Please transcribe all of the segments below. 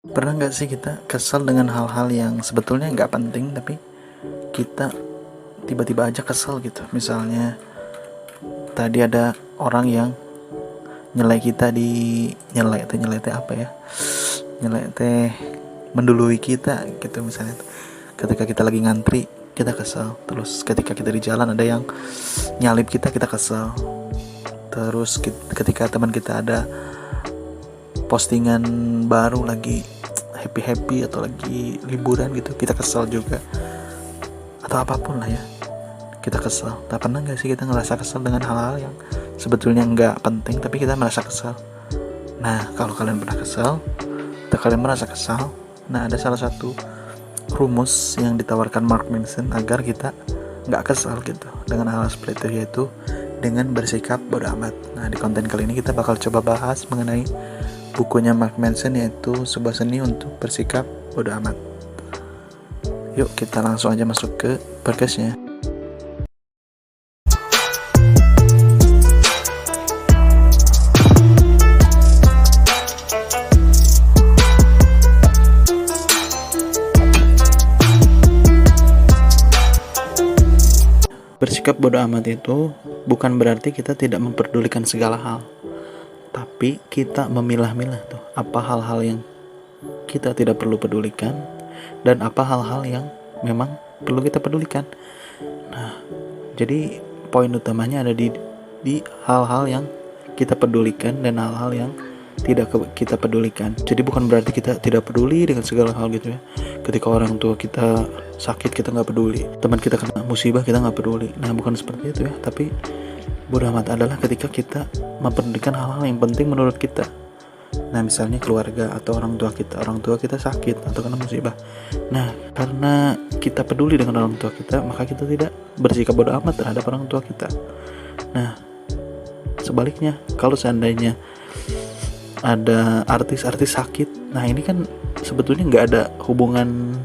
Pernah nggak sih kita kesel dengan hal-hal yang sebetulnya nggak penting, tapi kita tiba-tiba aja kesel gitu. Misalnya tadi ada orang yang nyelek kita di nyelek teh apa ya? Nyelek teh mendului kita gitu misalnya. Ketika kita lagi ngantri, kita kesel. Terus ketika kita di jalan ada yang nyalip kita, kita kesel. Terus ketika teman kita ada postingan baru lagi happy atau lagi liburan gitu, kita kesel juga. Atau apapun lah ya, kita kesel. Tak pernah gak sih kita ngerasa kesel dengan hal-hal yang sebetulnya nggak penting tapi kita merasa kesel? Nah, kalau kalian pernah kesel atau kalian merasa kesal, nah ada salah satu rumus yang ditawarkan Mark Manson agar kita nggak kesal gitu dengan hal seperti itu, yaitu dengan bersikap bodo amat. Nah, di konten kali ini kita bakal coba bahas mengenai bukunya Mark Manson, yaitu sebuah seni untuk bersikap bodo amat. Yuk kita langsung aja masuk ke podcastnya. Bersikap bodo amat itu bukan berarti kita tidak memperdulikan segala hal, tapi kita memilah-milah tuh apa hal-hal yang kita tidak perlu pedulikan dan apa hal-hal yang memang perlu kita pedulikan. Nah, jadi poin utamanya ada di hal-hal yang kita pedulikan dan hal-hal yang tidak kita pedulikan. Jadi bukan berarti kita tidak peduli dengan segala hal gitu ya. Ketika orang tua kita sakit kita nggak peduli, teman kita kena musibah kita nggak peduli. Nah, bukan seperti itu ya. Tapi bodo amat adalah ketika kita memperdulikan hal-hal yang penting menurut kita. Nah, misalnya keluarga atau orang tua kita sakit atau kena musibah. Nah, karena kita peduli dengan orang tua kita, maka kita tidak bersikap bodo amat terhadap orang tua kita. Nah, sebaliknya, kalau seandainya ada artis-artis sakit, nah ini kan sebetulnya nggak ada hubungan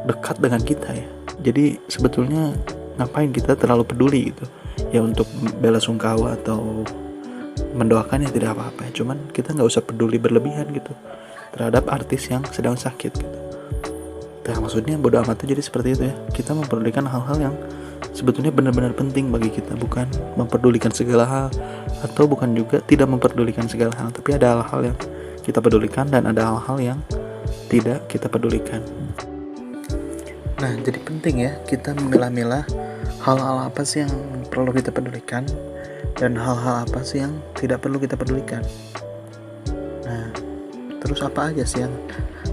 dekat dengan kita ya. Jadi sebetulnya ngapain kita terlalu peduli gitu ya, untuk bela sungkawa atau mendoakannya tidak apa-apa ya. Cuman kita nggak usah peduli berlebihan gitu terhadap artis yang sedang sakit gitu. Nah, maksudnya bodo amat itu jadi seperti itu ya. Kita memperdulikan hal-hal yang sebetulnya benar-benar penting bagi kita, bukan memperdulikan segala hal, atau bukan juga tidak memperdulikan segala hal, tapi ada hal-hal yang kita pedulikan dan ada hal-hal yang tidak kita pedulikan. Nah, jadi penting ya kita memilah-milah hal-hal apa sih yang perlu kita pedulikan dan hal-hal apa sih yang tidak perlu kita pedulikan. Nah, terus apa aja sih yang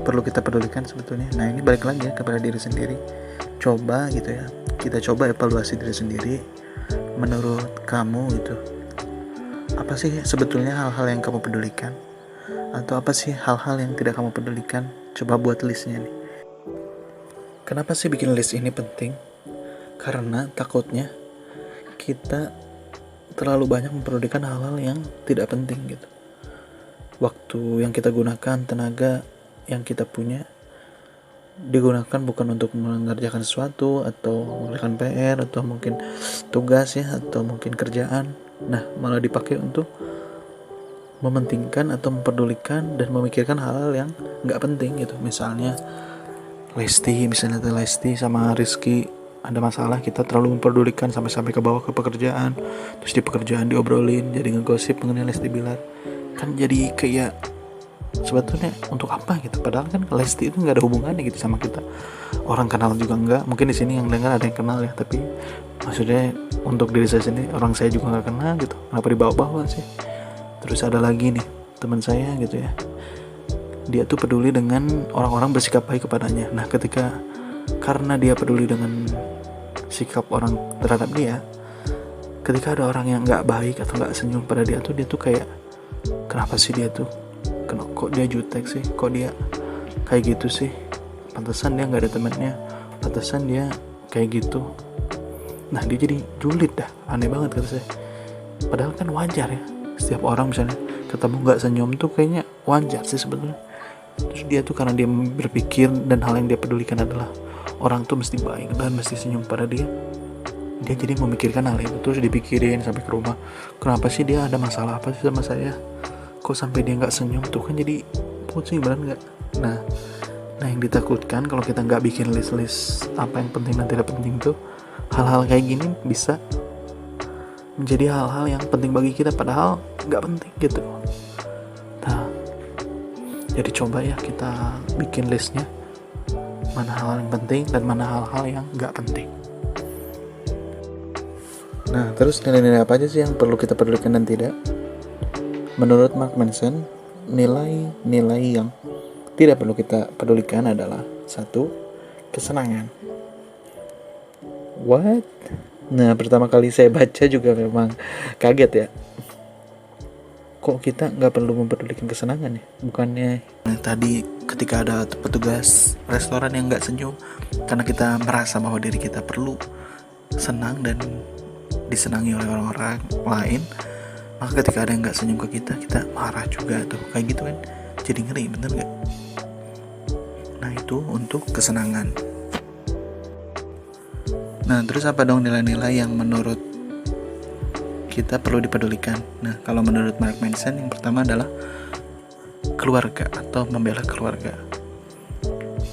perlu kita pedulikan sebetulnya? Nah, ini balik lagi ya kepada diri sendiri. Coba gitu ya, kita coba evaluasi diri sendiri. Menurut kamu gitu, apa sih sebetulnya hal-hal yang kamu pedulikan? Atau apa sih hal-hal yang tidak kamu pedulikan? Coba buat listnya nih. Kenapa sih bikin list ini penting? Karena takutnya kita terlalu banyak mempedulikan hal-hal yang tidak penting gitu. Waktu yang kita gunakan, tenaga yang kita punya digunakan bukan untuk mengerjakan sesuatu atau mengerjakan PR atau mungkin tugas ya, atau mungkin kerjaan. Nah, malah dipakai untuk mementingkan atau memperdulikan dan memikirkan hal-hal yang nggak penting gitu. Misalnya Lesti sama Rizky ada masalah, kita terlalu memperdulikan sampai ke bawah ke pekerjaan, terus di pekerjaan diobrolin, jadi ngegosip mengenai Lesti Bilar. Kan jadi kayak sebetulnya untuk apa gitu, padahal kan Lesti itu nggak ada hubungannya gitu sama kita, orang kenal juga nggak. Mungkin di sini yang dengar ada yang kenal ya, tapi maksudnya untuk diri saya sendiri, orang saya juga nggak kenal gitu, kenapa dibawa-bawa sih. Terus ada lagi nih teman saya gitu ya, dia tuh peduli dengan orang-orang bersikap baik kepadanya. Nah, karena dia peduli dengan sikap orang terhadap dia, ketika ada orang yang nggak baik atau nggak senyum pada dia tuh kayak, kenapa sih dia tuh, kok dia jutek sih, kok dia kayak gitu sih, pantesan dia nggak ada temannya, pantesan dia kayak gitu. Nah, dia jadi julid dah, aneh banget kata saya. Padahal kan wajar ya, setiap orang misalnya ketemu nggak senyum tuh kayaknya wajar sih sebetulnya. Terus dia tuh karena dia berpikir dan hal yang dia pedulikan adalah orang tuh mesti baik dan mesti senyum pada dia, dia jadi memikirkan hal itu, terus dipikirin sampai ke rumah, kenapa sih dia ada masalah apa sih sama saya, kok sampai dia nggak senyum tuh kan jadi pusing, benar nggak? Nah yang ditakutkan kalau kita nggak bikin list apa yang penting dan tidak penting tuh, hal-hal kayak gini bisa menjadi hal-hal yang penting bagi kita padahal nggak penting gitu. Nah, jadi coba ya kita bikin listnya, mana hal yang penting dan mana hal-hal yang nggak penting. Nah, terus nilai-nilai apa aja sih yang perlu kita pedulikan dan tidak? Menurut Mark Manson, nilai-nilai yang tidak perlu kita pedulikan adalah 1. Kesenangan. What? Nah, pertama kali saya baca juga memang kaget ya. Kok kita nggak perlu mempedulikan kesenangan ya? Bukannya tadi ketika ada petugas restoran yang nggak senyum karena kita merasa bahwa diri kita perlu senang dan disenangi oleh orang-orang lain, maka ketika ada yang nggak senyum ke kita marah juga tuh, kayak gitu kan, jadi ngeri, bener nggak? Nah itu untuk kesenangan. Nah terus apa dong nilai-nilai yang menurut kita perlu dipedulikan? Nah kalau menurut Mark Manson yang pertama adalah keluarga atau membela keluarga.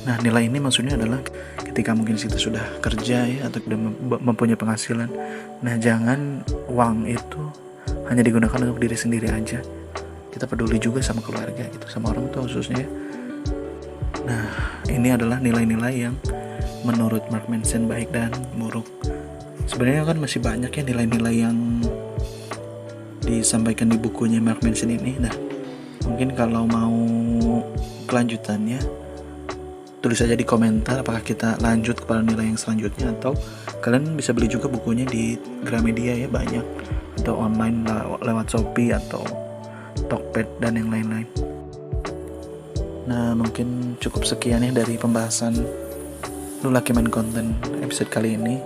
Nah nilai ini maksudnya adalah ketika mungkin kita sudah kerja ya atau sudah mempunyai penghasilan, nah jangan uang itu hanya digunakan untuk diri sendiri aja. Kita peduli juga sama keluarga gitu, sama orang tua khususnya. Nah ini adalah nilai-nilai yang menurut Mark Manson baik dan buruk. Sebenarnya kan masih banyak ya nilai-nilai yang disampaikan di bukunya Mark Manson ini. Nah mungkin kalau mau kelanjutannya tulis aja di komentar apakah kita lanjut kepada nilai yang selanjutnya, atau kalian bisa beli juga bukunya di Gramedia ya, banyak, atau online lewat Shopee atau Tokped dan yang lain-lain. Nah mungkin cukup sekian ya dari pembahasan Lulaki Main Konten episode kali ini.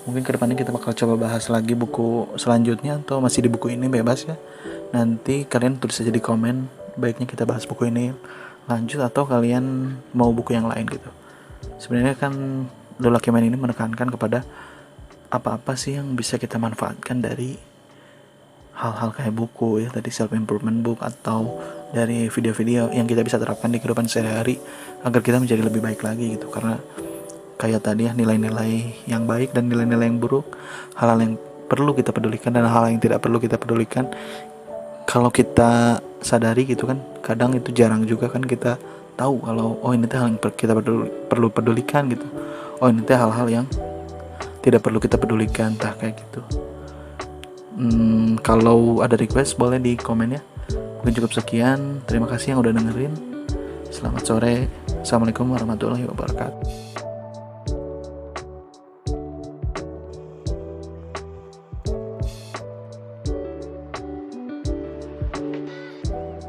Mungkin kedepannya kita bakal coba bahas lagi buku selanjutnya, atau masih di buku ini bebas ya. Nanti kalian tulis aja di komen, baiknya kita bahas buku ini lanjut atau kalian mau buku yang lain gitu. Sebenarnya kan Lulaki Main ini menekankan kepada apa-apa sih yang bisa kita manfaatkan dari hal-hal kayak buku ya, tadi self improvement book, atau dari video-video yang kita bisa terapkan di kehidupan sehari-hari agar kita menjadi lebih baik lagi gitu. Karena kayak tadi ya, nilai-nilai yang baik dan nilai-nilai yang buruk, hal-hal yang perlu kita pedulikan dan hal yang tidak perlu kita pedulikan, kalau kita sadari gitu kan, kadang itu jarang juga kan kita tahu kalau oh ini hal yang kita perlu pedulikan gitu, oh ini hal-hal yang tidak perlu kita pedulikan, kayak gitu. Kalau ada request boleh di komen ya. Mungkin cukup sekian, terima kasih yang udah dengerin. Selamat sore, assalamualaikum warahmatullahi wabarakatuh.